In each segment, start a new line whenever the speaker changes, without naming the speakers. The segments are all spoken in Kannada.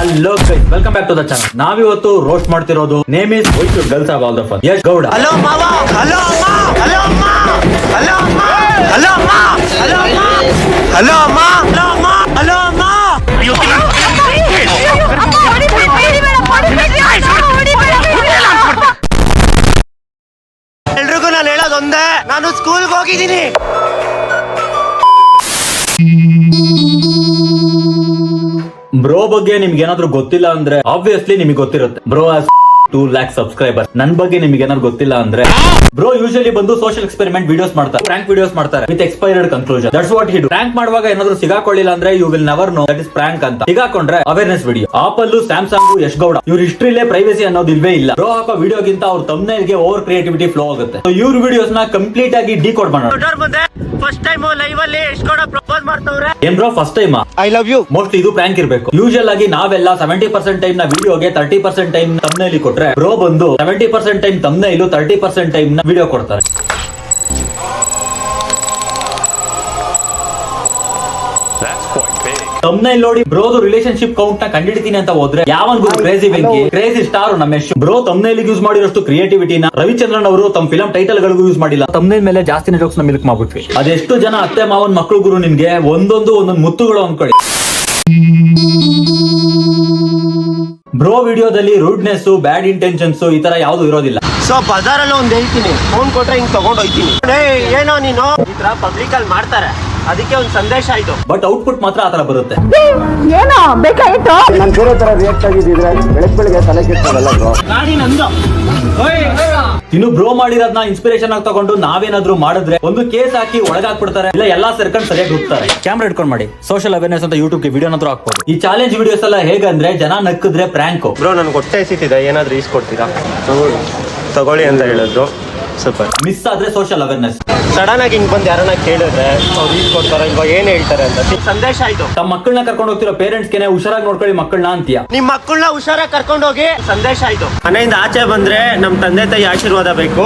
Hello welcome back to the channel. ನಾವಿವತ್ತು ರೋಸ್ಟ್ ಮಾಡ್ತಿರೋದು name is white girls of all the fun Yash Gowda.
Hello ಮಾವ, ಹಲೋ ಅಮ್ಮ, ಹಲೋ ಅಮ್ಮ, ಹಲೋ ಅಮ್ಮ, ಹಲೋ ಅಮ್ಮ, ಹಲೋ ಅಮ್ಮ, ಹಲೋ ಅಮ್ಮ, ಹಲೋ ಅಮ್ಮ, ಹಲೋ ಅಮ್ಮ. ಎಲ್ರಿಗೂ ನಾನು ಹೇಳೋದೊಂದೇ, ನಾನು ಸ್ಕೂಲ್ಗೆ ಹೋಗಿದ್ದೀನಿ.
ಬ್ರೋ ಬಗ್ಗೆ ನಿಮ್ಗೆ ಏನಾದ್ರು ಗೊತ್ತಿಲ್ಲ ಅಂದ್ರೆ ಆಬ್ವಿಯಸ್ಲಿ ನಿಮಗೆ ಗೊತ್ತಿರುತ್ತೆ. Bro 2 lakh subscriber. ನನ್ ಬಗ್ಗೆ ನಿಮ್ಗೆ ಏನಾದ್ರು ಗೊತ್ತಿಲ್ಲ ಅಂದ್ರೆ ಬ್ರೋ ಯೂಶಲಿ ಬಂದು ಸೋಷಿಯಲ್ ಎಕ್ಸ್ಪೆರಿಮೆಂಟ್ ವಿಡಿಯೋಸ್ ಮಾಡ್ತಾರೆ, ಪ್ರಾಂಕ್ ವಿಡಿಯೋಸ್ ಮಾಡ್ತಾರೆ with expired conclusion. That's what he do. Prank ಮಾಡುವಾಗ ಏನಾದ್ರು ಸಿಗಾಕೊಳ್ಳಿಲ್ಲ ಅಂದ್ರೆ you will never know that is prank ಅಂತ. ಸಿಗಾಕೊಂಡ್ರೆ awareness video. Apple, Samsung, Yash Gowda ಇವ್ರ ಹಿಸ್ಟ್ರಿಲೇ ಪ್ರೈವಸಿ ಅನ್ನೋದು ಇಲ್ವೇ ಇಲ್ಲ. ಬ್ರೋ ಹಾಕೋ ವಿಡಿಯೋಗಿಂತ ಅವ್ರ ಥಂಬ್ನೇಲ್ ಗೆ ಓವರ್ ಕ್ರಿಯೇಟಿವಿಟಿ ಫ್ಲೋ ಆಗುತ್ತೆ. ಇವ್ರ ವಿಡಿಯೋಸ್ ನ ಕಂಪ್ಲೀಟ್ ಆಗಿ ಡಿಕೋಡ್ ಮಾಡೋಣ.
ಫಸ್ಟ್ ಟೈಮ್ ಲೈವ್ ಅಲ್ಲಿ ಯಶ್ ಗೌಡ ಪ್ರಪೋಸ್ ಮಾಡ್ತವ್ರೆ.
ಏನ್ bro first time?
I love you.
Mostly ಇದು ಪ್ರಾಂಕ್ ಇರ್ಬೇಕು. ಯೂಶಲ್ ಆಗಿ ನಾವೆಲ್ಲ 70% ಟೈಮ್ ನ ವಿಡಿಯೋಗೆ 30% ಟೈಮ್ ಥಂಬ್ನೇಲ್ ಕೊಟ್ರೆ, ಬ್ರೋ ಬಂದು 70% ಟೈಮ್ ಥಂಬ್ನೇಲ್ 30% ಟೈಮ್ ನ ವಿಡಿಯೋ ಕೊಡ್ತಾರೆ. ಥಂಬ್ನೇಲ್ ನೋಡಿ ಬ್ರೋದು ರಿಲೇಶನ್ಶಿಪ್ ಕೌಂಟ್ ನ ಕಂಡಿಡ್ತೀನಿ ಅಂತ ಹೋದ್ರೆ ಯಾವನ್ ಗುರು ಕ್ರೇಜಿ ಬೆಂಕಿ, ಕ್ರೇಜಿ ಸ್ಟಾರ್ ನಮ್ಮ ಯಶ್. ಬ್ರೋ ಥಂಬ್ನೇಲ್ ಯೂಸ್ ಮಾಡಿರೋಷ್ಟು ಕ್ರಿಯೇಟಿವಿಟಿನ ರವಿಚಂದ್ರನ್ ಅವರು ತಮ್ಮ ಫಿಲಂ ಟೈಟಲ್ ಗಳಿಗೂ ಯೂಸ್ ಮಾಡಿಲ್ಲ. ಥಂಬ್ನೇಲ್ ಮೇಲೆ ಜಾಸ್ತಿನ ಜೋಕ್ಸ್ ನ ಮಿಲ್ಕ್ ಮಾಡ್ಬಿಟ್ವಿ. ಅದೆಷ್ಟು ಜನ ಅತ್ತೆ ಮಾವನ್ ಮಕ್ಕಳು ಗುರು ನಿಮ್ಗೆ ಒಂದೊಂದು ಮುತ್ತುಗಳು ಅನ್ಕೊಳ್ಳಿ. ಬ್ರೋ ವಿಡಿಯೋದಲ್ಲಿ ರೂಡ್ನೆಸ್, ಬ್ಯಾಡ್ ಇಂಟೆನ್ಷನ್ಸ್ ಈ ತರ ಯಾವ್ದು ಇರೋದಿಲ್ಲ.
ಸೊ ಬಜಾರಲ್ಲಿ ಒಂದ್ ಹೇಳ್ತೀನಿ, ಫೋನ್ ಕೊಟ್ರೆ ಹಿಂಗ್ ತಗೊಂಡ್ ಹೋಯ್ತೀನಿ. ಏನೋ ನೀನು ಈ ತರ ಪಬ್ಲಿಕ್ ಅಲ್ಲಿ ಮಾಡ್ತಾರೆ, ಅದಕ್ಕೆ ಒಂದ್ ಸಂದೇಶ ಆಯ್ತು.
ಬಟ್ ಔಟ್ಪುಟ್ ಮಾತ್ರ ಆತರ ಬರುತ್ತೆ.
ಏನೋ ಬೇಕಾಯ್ತು.
ನಾನು ಬೇರೆ ತರ ರಿಯಾಕ್ಟ್ ಆಗಿದ್ರೆ ಬೆಳಗ್ಗೆ ತಲೆ ಕೆಟ್ಟದಲ್ಲ ಬ್ರೋ.
ಗಾಡಿ ನಂದು.
ಇನ್ನು ಬ್ರೋ ಮಾಡಿರೋದ್ನ ಇನ್ಸ್ಪಿರೇಷನ್ ಆಗಿ ತಗೊಂಡು ನಾವೇನಾದ್ರೂ ಮಾಡಿದ್ರೆ ಒಂದು ಕೇಸ್ ಹಾಕಿ ಒಳಗಾಕ್ಬಿಡ್ತಾರೆ, ಇಲ್ಲ ಎಲ್ಲಾ ಸೇರ್ಕೊಂಡು ಸರಿಯಾಗಿ ಹೋಗ್ತಾರೆ. ಕ್ಯಾಮ್ರಾ ಇಟ್ಕೊಂಡ್ ಮಾಡಿ ಸೋಷಿಯಲ್ ಅವೇರ್ನೆಸ್ ಅಂತ ಯೂಟ್ಯೂಬ್ ಗೆ ವಿಡಿಯೋನಾದ್ರೂ ಹಾಕ್ಬೋದು. ಈ ಚಾಲೆಂಜ್ ವಿಡಿಯೋಸ್ ಎಲ್ಲ ಹೇಗಂದ್ರೆ ಜನ ನಕ್ಕಿದ್ರೆ ಪ್ರ್ಯಾಂಕ್.
ಬ್ರೋ ನನ್ಗೆ ಹೊಟ್ಟೆ ಎಸಿತಿದೆ, ಏನಾದ್ರೂ ಈಸ್ಕೊಡ್ತೀರಾ? ತಗೊಳ್ಳಿ ಅಂತ ಹೇಳಿದ್ರು. ಸೂಪರ್.
ಮಿಸ್ ಆದ್ರೆ ಸೋಷಿಯಲ್ ಅವೇರ್ನೆಸ್.
ಸಡನ್ ಆಗಿ ಹಿಂಗ್ ಬಂದು ಯಾರನ್ನ ಕೇಳಿದ್ರೆ ಅವ್ರು ಈಸ್ಕೊಡ್ತಾರ ಇಲ್ವಾ, ಏನ್ ಹೇಳ್ತಾರೆ ಅಂತ ಸಂದೇಶ ಆಯ್ತು.
ತಮ್ಮ ಮಕ್ಕಳನ್ನ ಕರ್ಕೊಂಡು ಹೋಗ್ತಿರೋ ಪೇರೆಂಟ್ಸ್ ಗೆ ಹುಷಾರಾಗಿ ನೋಡ್ಕೊಳ್ಳಿ ಮಕ್ಕಳನ್ನ ಅಂತೀಯ.
ನಿಮ್ ಮಕ್ಕಳನ್ನ ಹುಷಾರಾಗಿ ಕರ್ಕೊಂಡು ಹೋಗಿ ಸಂದೇಶ ಆಯ್ತು. ಮನೆಯಿಂದ ಆಚೆ ಬಂದ್ರೆ ನಮ್ ತಂದೆ ತಾಯಿ ಆಶೀರ್ವಾದ ಬೇಕು.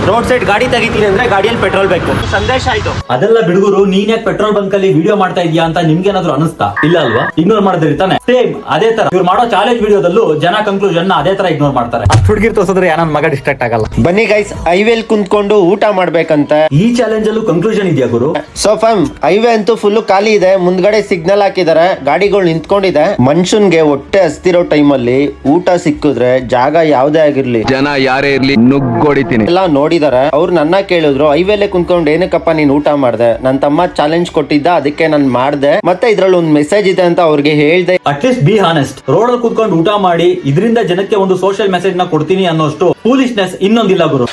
ರೋಡ್ ಸೈಡ್ ಗಾಡಿ ತೆಗಿತೀನಿ ಅಂದ್ರೆ ಗಾಡಿಯಲ್ಲಿ ಪೆಟ್ರೋಲ್ ಬೇಕು. ಸಂದೇಶ ಆಯ್ತು.
ಅದೆಲ್ಲ ಬಿಡುಗರು ನೀನ್ ಯಾಕೆ ಪೆಟ್ರೋಲ್ ಬಂಕ್ ಅಲ್ಲಿ ವಿಡಿಯೋ ಮಾಡ್ತಾ ಇದೀಯಾ ಅಂತ ನಿಮ್ಗೆ ಏನಾದ್ರು ಅನಿಸ್ತಾ? ಇಲ್ಲ ಅಲ್ವಾ? ಇಗ್ನೋರ್ ಮಾಡಿದ್ರಿ ತಾನೆ. ಸೇಮ್ ಅದೇ ತರ ಇವ್ರು ಮಾಡೋ ಚಾಲೆಂಜ್ ವಿಡಿಯೋದಲ್ಲೂ ಜನ ಕನ್ಕ್ಲೂಷನ್ ಅದೇ ತರ ಇಗ್ನೋರ್ ಮಾಡ್ತಾರೆ. ಹುಡುಗಿರ್ ತೋರಿಸಿದ್ರೆ ಯಾರನ್ನ ಮಗ ಡಿಸ್ಟ್ರಾಕ್ಟ್ ಆಗಲ್ಲ.
ಬನ್ನಿ ಗೈಸ್, ಹೈವೇಲ್ ಕುಂತ್ಕೊಂಡು ಊಟ ಮಾಡ್ಬೇಕಂತ.
ಈ ಚಾಲೆಂಜ್ ಅಲ್ಲೂ ಕನ್ಕ್ಲೂಷನ್ ಇದೆಯಾ ಗುರು?
ಸೊ ಫಮ್ ಹೈವೇ ಅಂತೂ ಫುಲ್ ಖಾಲಿ ಇದೆ, ಮುಂದ್ಗಡೆ ಸಿಗ್ನಲ್ ಹಾಕಿದಾರೆ, ಗಾಡಿಗಳು ನಿಂತ್ಕೊಂಡಿದೆ. ಮನುಷ್ಯನ್ಗೆ ಹೊಟ್ಟೆ ಹಸ್ತಿರೋ ಟೈಮ್ ಅಲ್ಲಿ ಊಟ ಸಿಕ್ಕಿದ್ರೆ ಜಾಗ ಯಾವ್ದೇ ಆಗಿರ್ಲಿ,
ಜನ ಯಾರೇ ಇರ್ಲಿ ನುಗ್ಗೊಡಿತೀನಿ
ಎಲ್ಲ ನೋಡಿದಾರೆ. ಅವ್ರು ನನ್ನ ಕೇಳಿದ್ರು, ಹೈವೇಲೆ ಕುಂತ್ಕೊಂಡು ಏನಕ್ಕಪ್ಪ ನೀನ್ ಊಟ ಮಾಡ್ದೆ? ನನ್ ತಮ್ಮ ಚಾಲೆಂಜ್ ಕೊಟ್ಟಿದ್ದ, ಅದಕ್ಕೆ ನಾನ್ ಮಾಡ್ದೆ. ಮತ್ತೆ ಇದ್ರಲ್ಲಿ ಒಂದು ಮೆಸೇಜ್ ಇದೆ ಅಂತ ಅವ್ರಿಗೆ ಹೇಳ್ದೆ.
At least be honest. ರೋಡ್ ಅಲ್ಲಿ ಕುತ್ಕೊಂಡು ಊಟ ಮಾಡಿ ಇದರಿಂದ ಜನಕ್ಕೆ ಒಂದು ಸೋಷಿಯಲ್ ಮೆಸೇಜ್ ನ ಕೊಡ್ತೀನಿ ಅನ್ನೋಷ್ಟು ಫೂಲಿಶ್ನೆಸ್ ಇನ್ನೊಂದಿಲ್ಲ ಗುರು.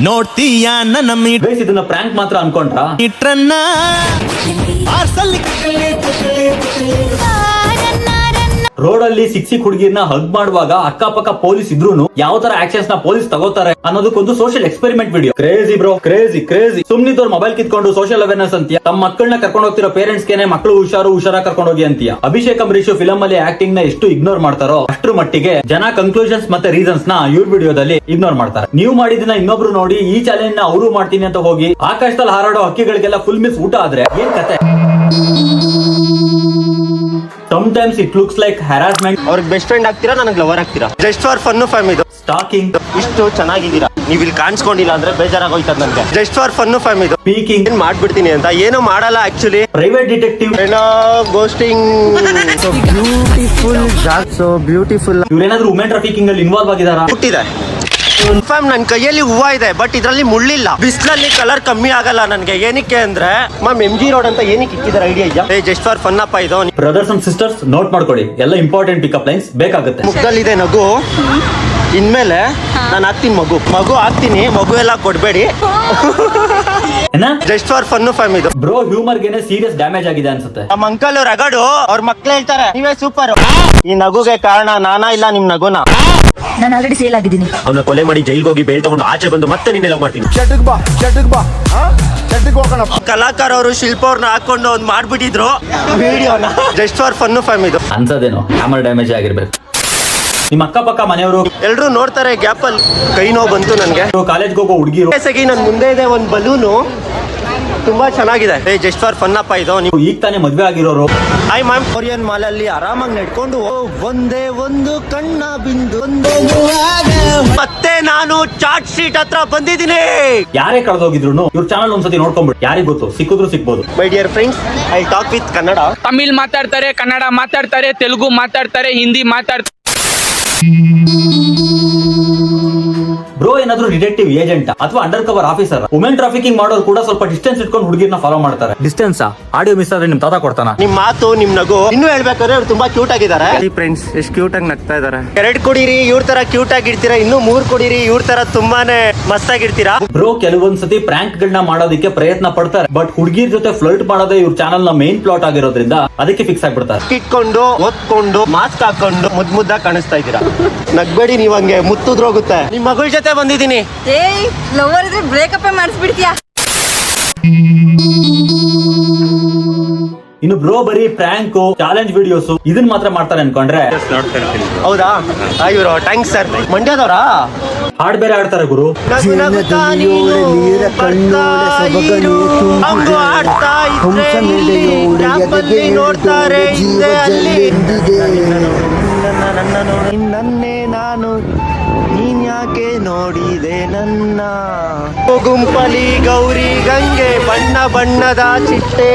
ನೋಡ್ತೀಯಾ ನನ್ನ
ಬೇಸ್ ಇದನ್ನ ಪ್ರಾಂಕ್ ಮಾತ್ರ ಅನ್ಕೊಂಡ್ರಾ?
ಮೀಟ್ರನ್ನ
ರೋಡ್ ಅಲ್ಲಿ ಸಿಕ್ಸಿಕ್ ಹುಡುಗಿರ್ನ ಹಗ್ ಮಾಡುವಾಗ ಅಕ್ಕಪಕ್ಕ ಪೊಲೀಸ್ ಇದ್ರೂನು ಯಾವ ತರ ಆಕ್ಷನ್ಸ್ ನ ಪೊಲೀಸ್ ತಗೋತಾರೆ ಅನ್ನೋದಕ್ಕೊಂದು social experiment video. Crazy bro, crazy crazy. ಸುಮ್ನಿದ್ದವ್ರು ಮೊಬೈಲ್ ಕಿತ್ಕೊಂಡು ಸೋಷಿಯಲ್ ಅವೇರ್ನೆಸ್ ಅಂತೀಯ. ತಮ್ಮ ಮಕ್ಕಳನ್ನ ಕರ್ಕೊಂಡು ಹೋಗ್ತಿರೋ ಪೇರೆಂಟ್ಸ್ ಗೆನೆ ಮಕ್ಕಳು ಹುಷಾರಾಗಿ ಕರ್ಕೊಂಡು ಹೋಗಿ ಅಂತೀಯ. ಅಭಿಷೇಕ್ ಅಂಬರೀಶ್ ಫಿಲಂ ಅಲ್ಲಿ ಆಕ್ಟಿಂಗ್ ನ ಎಷ್ಟು ಇಗ್ನೋರ್ ಮಾಡ್ತಾರೋ ಅಷ್ಟ್ರ ಮಟ್ಟಿಗೆ ಜನ ಕನ್ಕ್ಲೂಷನ್ಸ್ ಮತ್ತೆ ರೀಸನ್ಸ್ ನ ಇವ್ರ ವಿಡಿಯೋದಲ್ಲಿ ಇಗ್ನೋರ್ ಮಾಡ್ತಾರೆ. ನೀವು ಮಾಡಿದಿನ ಇನ್ನೊಬ್ರು ನೋಡಿ ಈ ಚಾಲೆಂಜ್ ನ ಅವರು ಮಾಡ್ತೀನಿ ಅಂತ ಹೋಗಿ ಆಕಾಶದಲ್ಲಿ ಹಾರಾಡೋ ಹಕ್ಕಿಗಳಿಗೆಲ್ಲ ಫುಲ್ ಮಿಸ್ ಊಟ ಆದ್ರೆ ಏನ್ ಕತೆ? Sometimes it looks like harassment.
ಅವ್ರಿಗೆ ಬೆಸ್ಟ್ ಫ್ರೆಂಡ್ ಆಗ್ತೀರಾ, ನನಗೆ ಲವರ್ ಆಗ್ತೀರಾ? ಜಸ್ಟ್ ಫಾರ್ ಫನ್ ಫ್ಯಾಮ್ ಇದು.
Stalking.
ಇಷ್ಟು ಚೆನ್ನಾಗಿದ್ದೀರಾ, ನೀವು ಇಲ್ಲಿ ಕಾಣಿಸ್ಕೊಂಡಿಲ್ಲ ಅಂದ್ರೆ ಬೇಜಾರಾಗೋಯ್ತದ ನನಗೆ. ಜಸ್ಟ್ ಫಾರ್ ಫನ್ ಫ್ಯಾಮ್ ಇದು.
Speaking.
ಏನ್ ಮಾಡ್ಬಿಡ್ತೀನಿ ಅಂತ ಏನು ಮಾಡಲ್ಲ ಆಕ್ಚುಲಿ.
Private detective.
ಏನೋ ghosting. So beautiful jack, so beautiful.
ಇವ್ರೇನಾದ್ರೂ ವುಮೆನ್ ಟ್ರಾಫಿಕಿಂಗ್ ಅಲ್ಲಿ ಇನ್ವಾಲ್ವ್ ಆಗಿದಾರಾ?
ಹುಟ್ಟಿದೆ ಫ್ಯಾಮ್, ನನ್ ಕೈಯಲ್ಲಿ ಹೂವ ಇದೆ, ಬಟ್ ಇದ್ರಲ್ಲಿ ಮುಳ್ಳಿಲ್ಲ. ಬಿಸ್ಲಲ್ಲಿ ಕಲರ್ ಕಮ್ಮಿ ಆಗಲ್ಲ ನನ್ಗೆ. ಏನಕ್ಕೆ ಅಂದ್ರೆ MG ರೋಡ್ ಅಂತ ಏನಕ್ಕೆ ಇಕ್ಕಿದಾರೆ ಐಡಿಯಾ ಇದೆಯಾ? ಜಸ್ಟ್ ಫಾರ್ ಫನ್ ಅಪ್ಪ ಇದು.
ಬ್ರದರ್ಸ್ ಅಂಡ್ ಸಿಸ್ಟರ್ಸ್ ನೋಟ್ ಮಾಡ್ಕೊಳ್ಳಿ, ಎಲ್ಲ ಇಂಪಾರ್ಟೆಂಟ್ ಪಿಕಪ್ ಲೈನ್ಸ್ ಬೇಕಾಗುತ್ತೆ.
ಮುಖದಲ್ಲಿದೆ ನಗು, ಇನ್ಮೇಲೆ ನಾನು ಹಾಕ್ತೀನಿ ಮಗು ಹಾಕ್ತೀನಿ, ಮಗು ಎಲ್ಲ ಕೊಡ್ಬೇಡಿ. ಜಸ್ಟ್ ಫಾರ್ ಫನ್ ಫ್ಯಾಮ್ ಇದು.
ಬ್ರೋ ಹ್ಯೂಮರ್ ಗೆನೆ ಸೀರಿಯಸ್ ಡ್ಯಾಮೇಜ್ ಆಗಿದೆ ಅನ್ಸುತ್ತೆ.
ನಮ್ಮ ಅಂಕಲ್ ರಗಡು, ಅವ್ರ ಮಕ್ಳು ಹೇಳ್ತಾರೆ ನೀವೇ ಸೂಪರ್. ಈ ನಗುಗೆ ಕಾರಣ ನಾನಾ ಇಲ್ಲ ನಿಮ್ ನಗುನ?
ನಾನು ಆಲ್ರೆಡಿ ಸೇಲ್ ಆಗಿದ್ದೀನಿ.
ಅವನ ಕೊಲೆ ಮಾಡಿ ಜೈಲ್ಗೆ ಹೋಗಿ ಬೇಲ್ ತಗೊಂಡು ಆಚೆ ಬಂದು ಮತ್ತೆ ನಿನ್ನೆಲ್ಲ ಮಾಡ್ತೀನಿ. ಕಲಾಕಾರ ಅವರು ಶಿಲ್ಪ ಅವ್ರನ್ನ ಹಾಕೊಂಡು ಒಂದ್ ಮಾಡ್ಬಿಟ್ಟಿದ್ರು ವಿಡಿಯೋನ. ಜಸ್ಟ್ ಫಾರ್ ಫನ್ ಫ್ಯಾಮ್ ಇದು.
ಅನ್ಸದೇನೋ ಹ್ಯಾಮರ್ ಡ್ಯಾಮೇಜ್ ಆಗಿರ್ಬೇಕು. ನಿಮ್ಮ ಅಕ್ಕಪಕ್ಕ ಮನೆಯವರು
ಎಲ್ರು ನೋಡ್ತಾರೆ. ಗ್ಯಾಪ್ ಅಲ್ಲಿ ಕೈ ನೋವು ಬಂತು ನನ್ಗೆ.
ಕಾಲೇಜ್ಗೆ ಹೋಗೋ ಹುಡುಗಿರು.
ನನ್ ಮುಂದೆ ಇದೆ ಒಂದ್ ಬಲೂನು, ತುಂಬಾ ಚೆನ್ನಾಗಿದೆ. ಜಸ್ಟ್ ಫಾರ್ ಫನ್ ಅಪ್ಪ ಇದು. ನೀವು
ಈಗ ತಾನೇ ಮದ್ವೆ ಆಗಿರೋರು.
ಐ ಮ್ಯಾಮ್ ಕೊರಿಯನ್ ಮಾಲ್ ಅಲ್ಲಿ ಆರಾಮಾಗಿ ನಡ್ಕೊಂಡು ಒಂದೇ ಒಂದು ಕಣ್ಣ ಬಿಂದು ಮತ್ತೆ ನಾನು ಚಾಟ್ ಶೀಟ್ ಹತ್ರ ಬಂದಿದ್ದೀನಿ.
ಯಾರೇ ಕಳೆದೋಗಿದ್ರು ಇವ್ರ ಚಾನಲ್ ಒಂದ್ಸತಿ ನೋಡ್ಕೊಂಡ್ಬಿಟ್ಟು ಯಾರಿಗ್ ಗೊತ್ತು ಸಿಕ್ಕಿದ್ರು ಸಿಕ್ಬೋದು.
My dear friends, I talk with Kannada.
Tamil ಮಾತಾಡ್ತಾರೆ, ಕನ್ನಡ ಮಾತಾಡ್ತಾರೆ, ತೆಲುಗು ಮಾತಾಡ್ತಾರೆ, ಹಿಂದಿ ಮಾತಾಡ್ತಾರೆ.
ಬ್ರೋ ಏನಾದ್ರು ಡಿಟೆಕ್ಟಿವ್ ಏಜೆಂಟ್ ಅಥವಾ under cover officer? Women trafficking ಮಾಡೋರು ಕೂಡ ಸ್ವಲ್ಪ ಡಿಸ್ಟೆನ್ಸ್ ಇಟ್ಕೊಂಡು ಹುಡುಗಿರ್ನ ಫಾಲೋ ಮಾಡ್ತಾರೆ. ಡಿಸ್ಟೆನ್ಸ್ ಆಡಿಯೋ ಮಿಸ್ ಆದ್ರೆ ನಿಮ್ ತಾತ ಕೊಡ್ತಾನ.
ನಿಮ್ ಮಾತು, ನಿಮ್ ನಗು ಇನ್ನು ಹೇಳ್ಬೇಕಾದ್ರೆ ಅವ್ರು ತುಂಬಾ ಕ್ಯೂಟ್ ಆಗಿದ್ದಾರೆ. ಫ್ರೆಂಡ್ಸ್ ಎಷ್ಟು ಕ್ಯೂಟ್ ಆಗಿ ನಗ್ತಾ ಇದಾರೆ. 2 ಕೊಡಿರಿ ಇವ್ರ ತರ ಕ್ಯೂಟ್ ಆಗಿರ್ತೀರಾ, ಇನ್ನು 3 ಕೊಡಿರಿ ಇವ್ರ ತರ ತುಂಬಾನೇ ಮಸ್ತ್ ಆಗಿರ್ತೀರಾ.
ಬ್ರೋ ಕೆಲವೊಂದ್ಸತಿ ಪ್ರ್ಯಾಂಕ್ ಗಳನ್ನ ಮಾಡೋದಕ್ಕೆ ಪ್ರಯತ್ನ ಪಡ್ತಾರೆ, ಬಟ್ ಹುಡುಗಿರ್ ಜೊತೆ ಫ್ಲರ್ಟ್ ಮಾಡೋದೇ ಇವ್ರ ಚಾನಲ್ ನ ಮೇನ್ ಪ್ಲಾಟ್ ಆಗಿರೋದ್ರಿಂದ ಅದಕ್ಕೆ ಫಿಕ್ಸ್ ಆಗ್ಬಿಡ್ತಾರೆ.
ಇಟ್ಕೊಂಡು ಓದ್ಕೊಂಡು ಮಾಸ್ಕ್ ಹಾಕೊಂಡು ಮುದ್ದಾಗಿ ಕಾಣಿಸ್ತಾ ಇದ್ದೀರಾ. ನಗ್ಬೇಡಿ ನೀವ್ ಹಂಗೆ, ಮುತ್ತುದ್ರೋಗುತ್ತೆ. ನಿಮ್ ಮಗಳ ಜೊತೆ ಬಂದಿದ್ದೀನಿ.
ಏಯ್ ಲವರ್ ಇದ್ರೆ ಬ್ರೇಕಪ್ ಮಾಡಿಸ್ಬಿಡ್ತೀಯಾ?
ಇನ್ನು ಬ್ರೋ ಬರೀ ಪ್ರ್ಯಾಂಕ್ ಚಾಲೆಂಜ್ ವಿಡಿಯೋಸ್ ಇದನ್ನ ಮಾತ್ರ ಮಾಡ್ತಾರೆ ಅನ್ಕೊಂಡ್ರೆ
ಹೌದಾ? ಇವರು ಥ್ಯಾಂಕ್ಸ್ ಸರ್. ಮಂಡ್ಯದವರಾ?
ಹಾಡ್ ಬೇರೆ ಆಡ್ತಾರೆ ಗುರು.
ನೋಡ್ತಾರೆ ನನ್ನೇ ನಾನು ನೀನ್ ಯಾಕೆ ನೋಡಿದೆ ನನ್ನ ಗುಂಪಲಿ ಗೌರಿ ಗಂಗೆ ಬಣ್ಣ ಬಣ್ಣದ ಚಿಟ್ಟೆ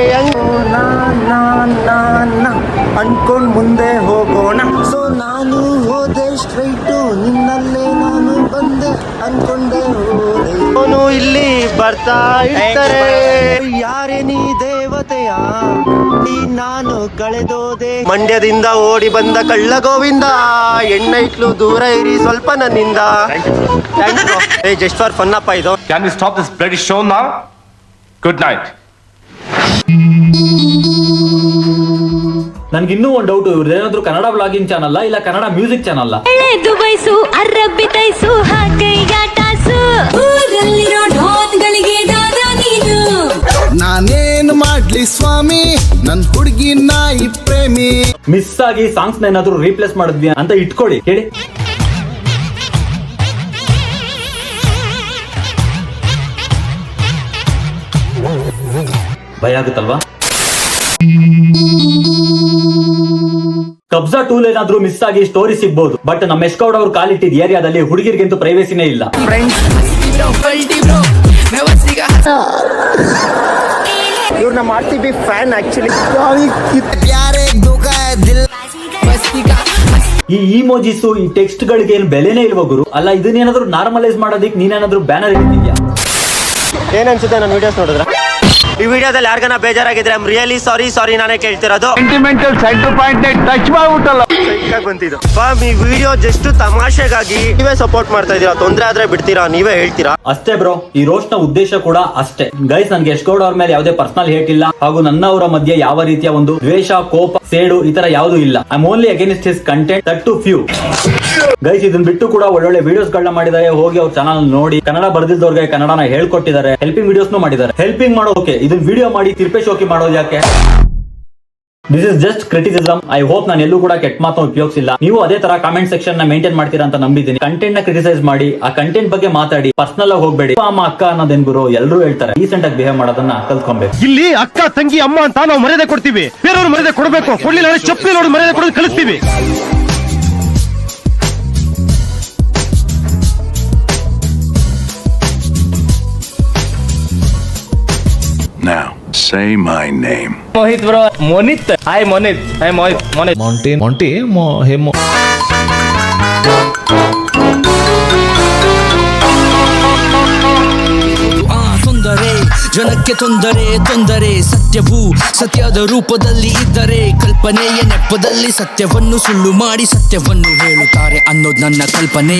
ಅನ್ಕೊಂಡ್ ಮುಂದೆ ಹೋಗೋಣ. ಸೊ ನಾನು ಹೋದೆ ಸ್ಟ್ರೈಟು, ನಿನ್ನಲ್ಲೇ ನಾನು ಬಂದೆ ಅನ್ಕೊಂಡೆ ಹೋದೆ. ಅವನು ಇಲ್ಲಿ ಬರ್ತಾ ಇರ್ತಾರೆ. ಯಾರೇ ನೀ ದೇವತೆಯ ನಾನು ಕಳೆದೋದೆ. ಮಂಡ್ಯದಿಂದ ಓಡಿ ಬಂದ ಕಳ್ಳ ಗೋವಿಂದ, ಎಣ್ಣ ಇಟ್ಲು ದೂರ ಇರಿ ಸ್ವಲ್ಪ ನನ್ನಿಂದ. ಜಸ್ಟ್ ಫಾರ್ ಫನ್ ಅಪ್ಪ ಇದು.
Can we stop this bloody show now? Good night.
ನನ್ಗೆ ಇನ್ನೂ ಒಂದು ಡೌಟ್, ಇವ್ರದ್ದೇನಾದ್ರು ಕನ್ನಡ ಬ್ಲಾಗಿಂಗ್ ಚಾನಲ್ ಇಲ್ಲ ಕನ್ನಡ ಮ್ಯೂಸಿಕ್ ಚಾನಲ್?
ದುಬೈಸು ಅರಬಿತೈಸು ಹಾಕೈಗಾಟಾಸು ಊರಲ್ಲಿರೋ ಡಾನ್ಗಳಿಗೆ ದಾದ ನೀನು.
ನಾನೇನ್ ಮಾಡ್ಲಿ ಸ್ವಾಮಿ, ನನ್ ಹುಡುಗಿ ನಾಯಿ ಪ್ರೇಮಿ.
ಮಿಸ್ ಆಗಿ ಸಾಂಗ್ಸ್ ನ ಏನಾದ್ರು ರೀಪ್ಲೇಸ್ ಮಾಡಿದ್ವಿ ಅಂತ ಇಟ್ಕೊಳ್ಳಿ, ಹೇಳಿ. ಭಯ ಆಗುತ್ತಲ್ವಾ? ಕಬ್ಜಾ ಟೂಲ್ ಏನಾದ್ರೂ ಮಿಸ್ ಆಗಿ ಸ್ಟೋರಿ ಸಿಗ್ಬಹುದು, ಬಟ್ ನಮ್ಮ ಎಸ್ಕೌಡ್ ಅವ್ರು ಕಾಲಿಟ್ಟಿದ್ ಏರಿಯಾದಲ್ಲಿ ಹುಡುಗಿರ್ಗಂತೂ ಪ್ರೈವೇಸಿನೇ ಇಲ್ಲ.
ಇವ್ರನ್ನ ಮಾಡ್ತೀವಿ ಫ್ಯಾನ್ ಆಕ್ಚುಲಿ.
ಈ ಇಮೋಜಿಸ್ ಈ ಟೆಕ್ಸ್ಟ್ ಗಳಿಗೆ ಏನು ಬೆಲೆನೇ ಇಲ್ವಾ ಗುರು? ಅಲ್ಲ ಇದನ್ನೇನಾದ್ರೂ ನಾರ್ಮಲೈಸ್ ಮಾಡೋದಿಕ್ ನೀನೇನಾದ್ರೂ ಬ್ಯಾನರ್ ಹಿಡಿತಿದ್ಯಾ?
ಏನ್ ಅನ್ಸುತ್ತೆ ನನ್ನ ವಿಡಿಯೋಸ್ ನೋಡಿದ್ರೆ? ಈ ವಿಡಿಯೋದಲ್ಲಿ ಯಾರಿಗಾನ ಬೇಜಾರಾಗಿದ್ರೆ ಐ ಆಮ್ ರಿಯಲಿ ಸಾರಿ ನಾನೇ ಕೇಳ್ತಿರೋದು.
ಸೆಂಟಿಮೆಂಟಲ್ ಸೆಂಟರ್ ಪಾಯಿಂಟ್ ಟಚ್ ಮಾಡ್ಬಿಟ್ಟಲ್ಲ.
ಬಂತಿದ್ದು ಈ ವಿಡಿಯೋ ಜಸ್ಟ್ ತಮಾಷೆಗಾಗಿ ನೀವೇ ಸಪೋರ್ಟ್ ಮಾಡ್ತಾ ಇದೀರಾ. ತೊಂದ್ರೆ ಆದ್ರೆ ಬಿಡ್ತೀರಾ, ನೀವೇ ಹೇಳ್ತೀರಾ
ಅಷ್ಟೇ ಬ್ರೋ. ಈ ರೋಸ್ಟ್ ನ ಉದ್ದೇಶ ಕೂಡ ಅಷ್ಟೇ. ಗೈಸ್, ನನ್ಗೆ ಎಸ್ಕೌಡ್ ಅವ್ರ ಮೇಲೆ ಯಾವುದೇ ಪರ್ಸನಲ್ ಹೇಟ್ ಇಲ್ಲ, ಹಾಗೂ ನನ್ನವರ ಮಧ್ಯೆ ಯಾವ ರೀತಿಯ ಒಂದು ದ್ವೇಷ, ಕೋಪ, ಸೇಡು ಈ ತರ ಯಾವ್ದು ಇಲ್ಲ. I am only against his content, that too few. Guys, ಇದನ್ನ ಬಿಟ್ಟು ಕೂಡ ಒಳ್ಳೊಳ್ಳೆ ವಿಡಿಯೋಸ್ ಗಳನ್ನ ಮಾಡಿದ್ದಾರೆ. ಹೋಗಿ ಅವ್ರ ಚಾನಲ್ ನೋಡಿ. ಕನ್ನಡ ಬರ್ದಿದ್ದವ್ರಿಗೆ ಕನ್ನಡನ ಹೇಳ್ಕೊಟ್ಟಿದ್ದಾರೆ. ಹೆಲ್ಪಿಂಗ್ ವಿಡಿಯೋಸ್ ಮಾಡಿದ್ದಾರೆ. ಹೆಲ್ಪಿಂಗ್ ಮಾಡೋಕೆ ಇದನ್ನ ವಿಡಿಯೋ ಮಾಡಿ ತಿರ್ಪೆ ಶೋಕಿ ಮಾಡೋದು ಯಾಕೆ? This is just criticism. I hope ನಾನು ಎಲ್ಲೂ ಕೂಡ ಕೆಟ್ಟ ಮಾತನ್ನ ಉಪಯೋಗಿಸಿಲ್ಲ. ನೀವು ಅದೇ ತರ ಕಾಮೆಂಟ್ ಸೆಕ್ಷನ್ ನ ಮೇಂಟೈನ್ ಮಾಡ್ತೀರಾ ಅಂತ ನಂಬಿದ್ದೀನಿ. ಕಂಟೆಂಟ್ ನ ಕ್ರಿಟಿಸೈಸ್ ಮಾಡಿ, ಆ ಕಂಟೆಂಟ್ ಬಗ್ಗೆ ಮಾತಾಡಿ, ಪರ್ಸನಲ್ ಆಗಿ ಹೋಗ್ಬೇಡಿ. ಅಮ್ಮ ಅಕ್ಕ ಅನ್ನೋದೇನ್ ಗುರು, ಎಲ್ಲರೂ ಹೇಳ್ತಾರೆ. ರೀಸೆಂಟ್ ಆಗಿ ಬಿಹೇವ್ ಮಾಡೋದನ್ನ ಕಲ್ತ್ಕೊಬೇಕು.
ಇಲ್ಲಿ ಅಕ್ಕ ತಂಗಿ ಅಮ್ಮ ಅಂತ ನಾವು ಮರ್ಯಾದೆ ಕೊಡ್ತೀವಿ, ಬೇರೆಯವ್ರು ಮರ್ಯಾದೆ ಕೊಡಬೇಕು. ಕೊಡ್ಲಿಲ್ಲ ಚಪ್ಪಲಿ ನೋಡಿ ಮರ್ಯಾದೆ ಕೊಡೋದು ಕಲಿಸ್ತೀವಿ.
Now, say my name.
Mohit bro. Monit. Hi Monit. Hi Mohit.
Monty
ತೊಂದರೆ ಜನಕ್ಕೆ ತೊಂದರೆ ಸತ್ಯವು ಸತ್ಯದ ರೂಪದಲ್ಲಿ ಇದ್ದರೆ, ಕಲ್ಪನೆಯ ನೆಪದಲ್ಲಿ ಸತ್ಯವನ್ನು ಸುಳ್ಳು ಮಾಡಿ ಸತ್ಯವನ್ನು ಹೇಳುತ್ತಾರೆ ಅನ್ನೋದು ನನ್ನ ಕಲ್ಪನೆ.